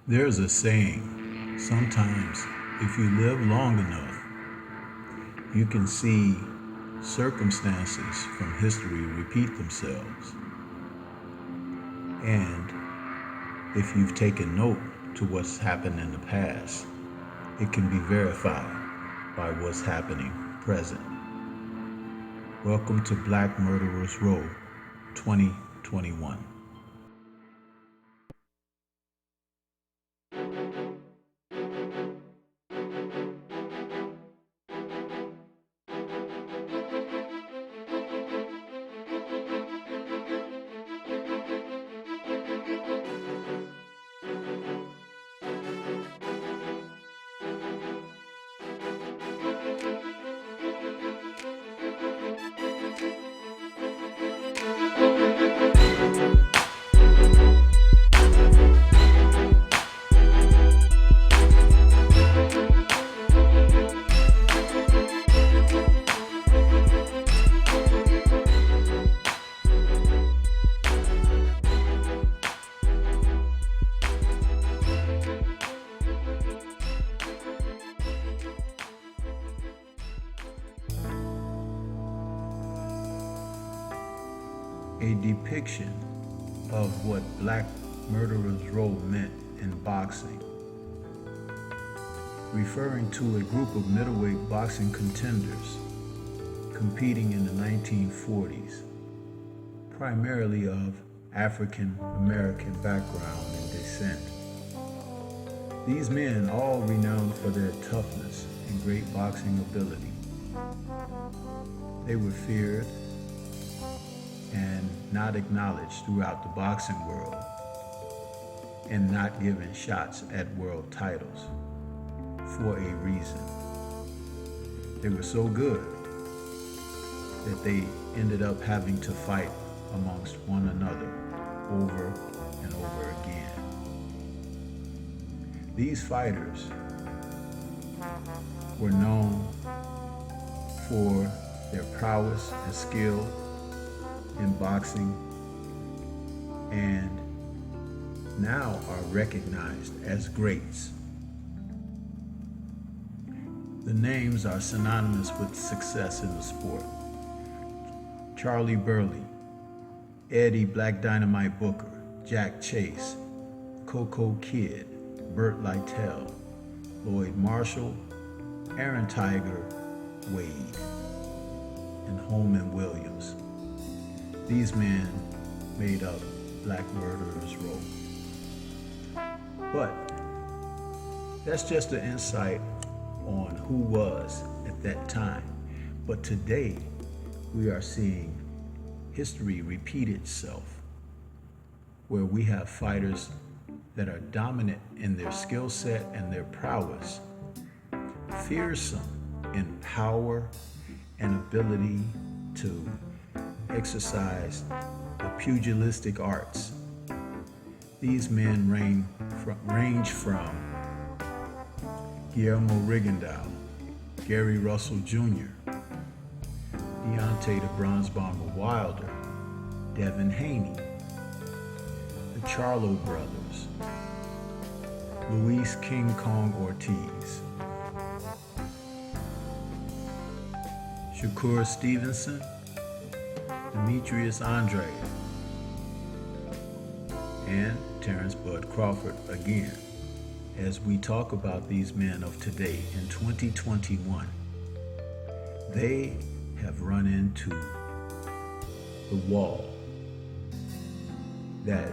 There's a saying, sometimes if you live long enough, you can see circumstances from history repeat themselves. And if you've taken note to what's happened in the past, it can be verified by what's happening present. Welcome to Black Murderers Row 2021. A depiction of what Black Murderers Row meant in boxing, referring to a group of middleweight boxing contenders competing in the 1940s, primarily of African American background and descent. These men, all renowned for their toughness and great boxing ability, they were feared and not acknowledged throughout the boxing world, and not given shots at world titles for a reason. They were so good that they ended up having to fight amongst one another over and over again. These fighters were known for their prowess and skill in boxing, and now are recognized as greats. The names are synonymous with success in the sport. Charlie Burley, Eddie Black Dynamite Booker, Jack Chase, Coco Kid, Burt Lytell, Lloyd Marshall, Aaron Tiger Wade, and Holman Williams. These men made up Black Murderers Row. But that's just an insight on who was at that time. But today, we are seeing history repeat itself, where we have fighters that are dominant in their skill set and their prowess, fearsome in power and ability to exercise the pugilistic arts. These men range from Guillermo Rigondeaux, Gary Russell Jr., Deontay the Bronze Bomber Wilder, Devin Haney, the Charlo brothers, Luis King Kong Ortiz, Shakur Stevenson, Demetrius Andrade, and Terrence Bud Crawford again, as we talk about these men of today in 2021. They have run into the wall, that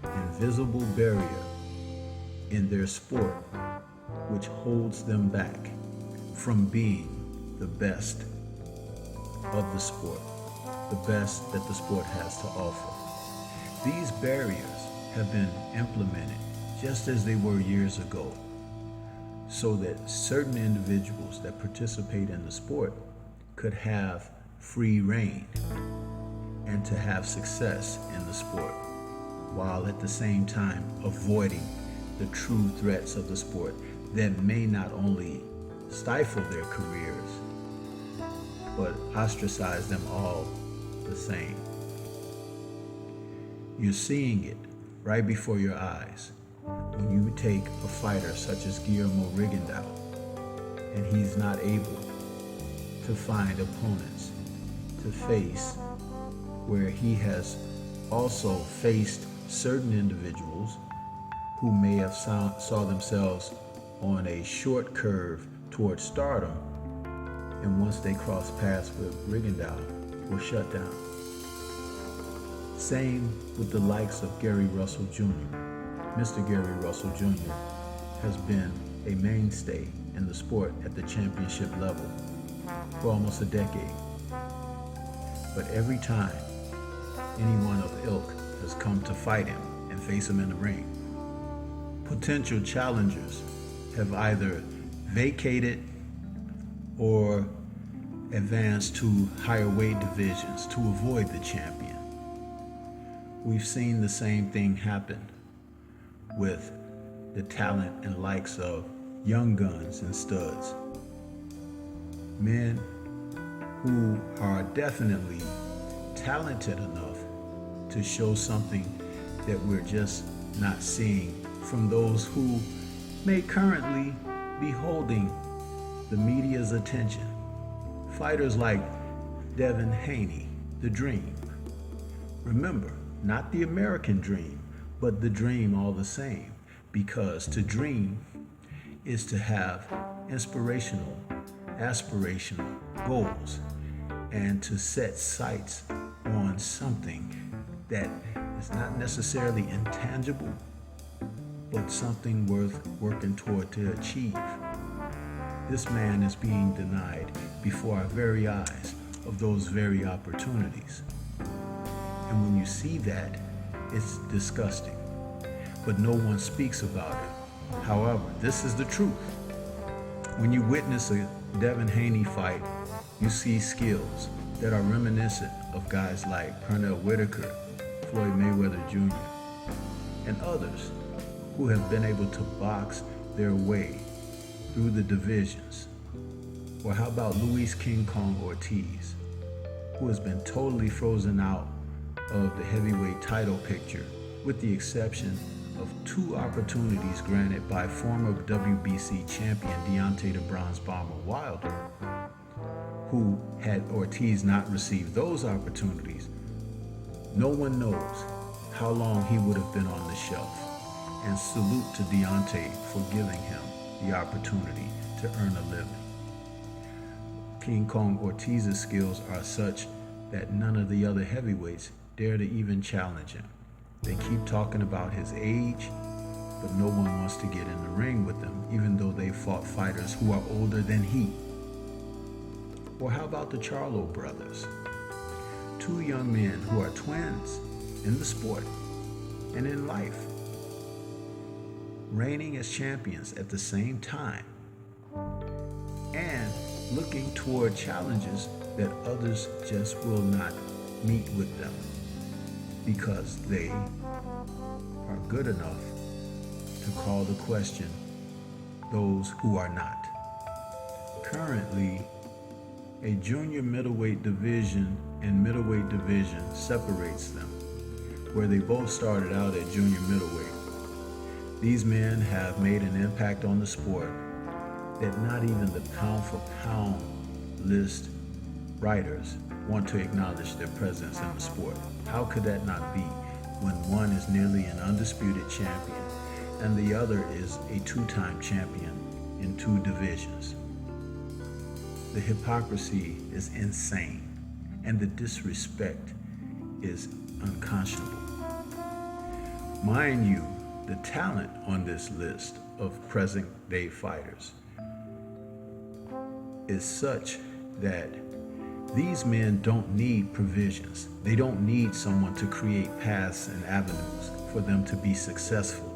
invisible barrier in their sport, which holds them back from being the best of the sport, the best that the sport has to offer. These barriers have been implemented just as they were years ago, so that certain individuals that participate in the sport could have free reign and to have success in the sport, while at the same time avoiding the true threats of the sport that may not only stifle their careers, but ostracize them all the same. You're seeing it right before your eyes when you take a fighter such as Guillermo Rigondeaux and he's not able to find opponents to face, where he has also faced certain individuals who may have saw themselves on a short curve towards stardom, and once they crossed paths with Rigondeaux, were shut down. Same with the likes of Gary Russell Jr. Mr. Gary Russell Jr. has been a mainstay in the sport at the championship level for almost a decade. But every time anyone of ilk has come to fight him and face him in the ring, potential challengers have either vacated or advanced to higher weight divisions to avoid the champion. We've seen the same thing happen with the talent and likes of young guns and studs. Men who are definitely talented enough to show something that we're just not seeing from those who may currently be holding the media's attention. Fighters like Devin Haney, the Dream. Remember, not the American dream, but the dream all the same, because to dream is to have inspirational, aspirational goals and to set sights on something that is not necessarily intangible, but something worth working toward to achieve. This man is being denied before our very eyes of those very opportunities. And when you see that, it's disgusting. But no one speaks about it. However, this is the truth. When you witness a Devin Haney fight, you see skills that are reminiscent of guys like Pernell Whitaker, Floyd Mayweather Jr., and others who have been able to box their way through the divisions. Or how about Luis King Kong Ortiz, who has been totally frozen out of the heavyweight title picture, with the exception of 2 opportunities granted by former WBC champion Deontay the Bronze Bomber Wilder, who, had Ortiz not received those opportunities, no one knows how long he would have been on the shelf. And salute to Deontay for giving him the opportunity to earn a living. King Kong Ortiz's skills are such that none of the other heavyweights dare to even challenge him. They keep talking about his age, but no one wants to get in the ring with him, even though they fought fighters who are older than he. Or how about the Charlo brothers? 2 young men who are twins in the sport and in life, reigning as champions at the same time and looking toward challenges that others just will not meet with them because they are good enough to call the question those who are not. Currently, a junior middleweight division and middleweight division separates them, where they both started out at junior middleweight. These men have made an impact on the sport that not even the pound-for-pound list writers want to acknowledge their presence in the sport. How could that not be when one is nearly an undisputed champion and the other is a 2-time champion in 2 divisions? The hypocrisy is insane and the disrespect is unconscionable. Mind you, the talent on this list of present-day fighters is such that these men don't need provisions. They don't need someone to create paths and avenues for them to be successful.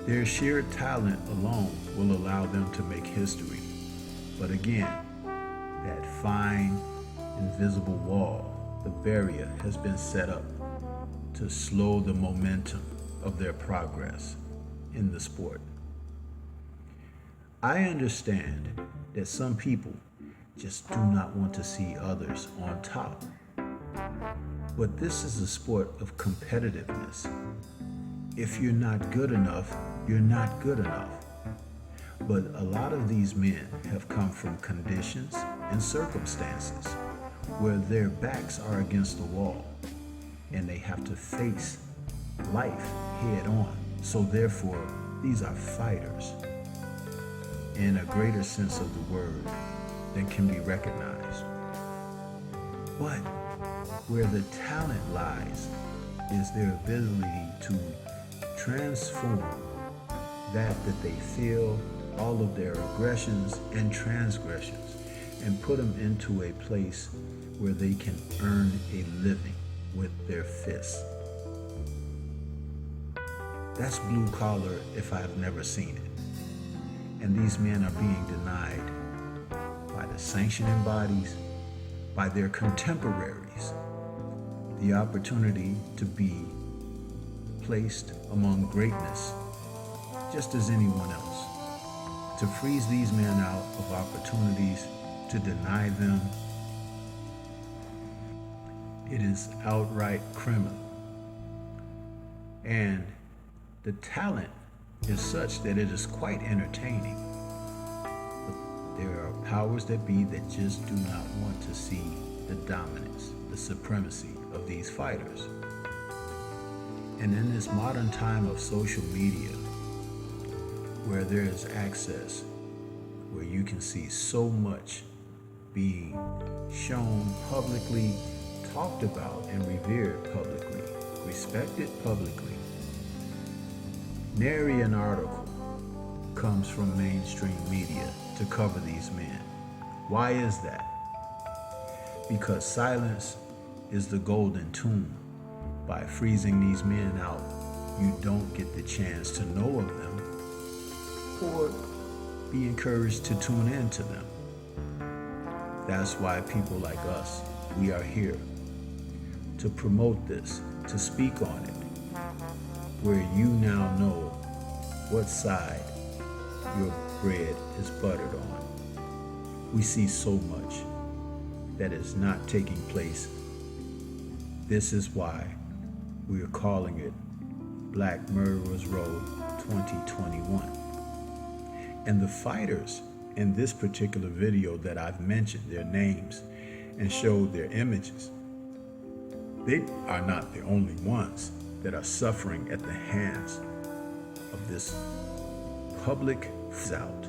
Their sheer talent alone will allow them to make history. But again, that fine, invisible wall, the barrier, has been set up to slow the momentum of their progress in the sport. I understand that some people just do not want to see others on top. But this is a sport of competitiveness. If you're not good enough, you're not good enough. But a lot of these men have come from conditions and circumstances where their backs are against the wall and they have to face life head on. So therefore, these are fighters in a greater sense of the word than can be recognized. But where the talent lies is their ability to transform that they feel, all of their aggressions and transgressions, and put them into a place where they can earn a living with their fists. That's blue collar if I've never seen it. And these men are being denied by the sanctioning bodies, by their contemporaries, the opportunity to be placed among greatness, just as anyone else. To freeze these men out of opportunities, to deny them, it is outright criminal. And the talent is such that it is quite entertaining. But there are powers that be that just do not want to see the dominance, the supremacy of these fighters. And in this modern time of social media, where there is access, where you can see so much being shown publicly, talked about and revered publicly, respected publicly, nary an article comes from mainstream media to cover these men. Why is that? Because silence is the golden tomb. By freezing these men out, you don't get the chance to know of them or be encouraged to tune in to them. That's why people like us, we are here to promote this, to speak on it, where you now know what side your bread is buttered on. We see so much that is not taking place. This is why we are calling it Black Murderers Row 2021. And the fighters in this particular video that I've mentioned their names and showed their images, they are not the only ones that are suffering at the hands of this public out.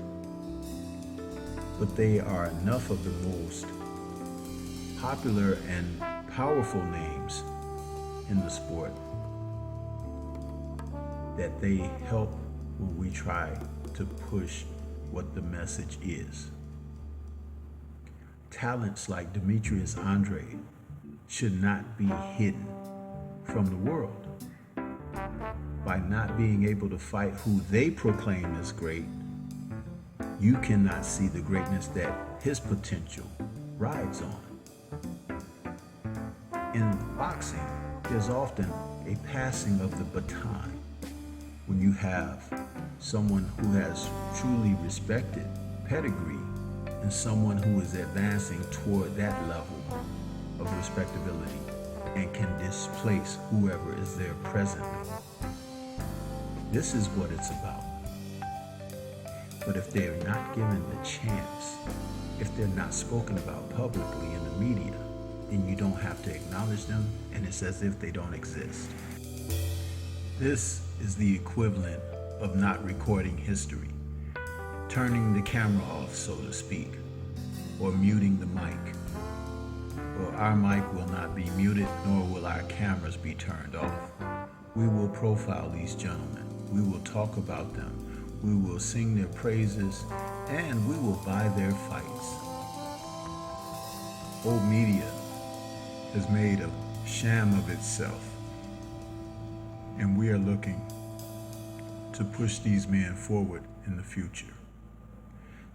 But they are enough of the most popular and powerful names in the sport that they help when we try to push what the message is. Talents like Demetrius Andrade should not be hidden from the world. By not being able to fight who they proclaim is great, you cannot see the greatness that his potential rides on. In boxing, there's often a passing of the baton when you have someone who has truly respected pedigree and someone who is advancing toward that level of respectability and can displace whoever is there presently. This is what it's about. But if they're not given the chance, if they're not spoken about publicly in the media, then you don't have to acknowledge them, and it's as if they don't exist. This is the equivalent of not recording history, turning the camera off, so to speak, or muting the mic. Well, our mic will not be muted, nor will our cameras be turned off. We will profile these gentlemen. We will talk about them. We will sing their praises, and we will buy their fights. Old media has made a sham of itself, and we are looking to push these men forward in the future.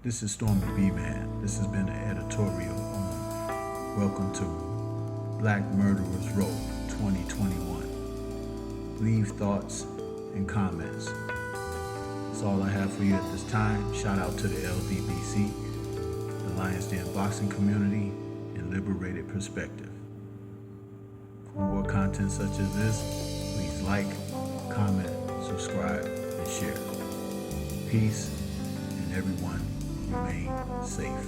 This is Stormybman. This has been an editorial on Welcome to Black Murderers Row 2021. Leave thoughts and comments. That's all I have for you at this time. Shout out to the LDBC, the Lions Den boxing community, and Liberated Perspective. For more content such as this, please like, comment, subscribe, and share. Peace, and everyone remain safe.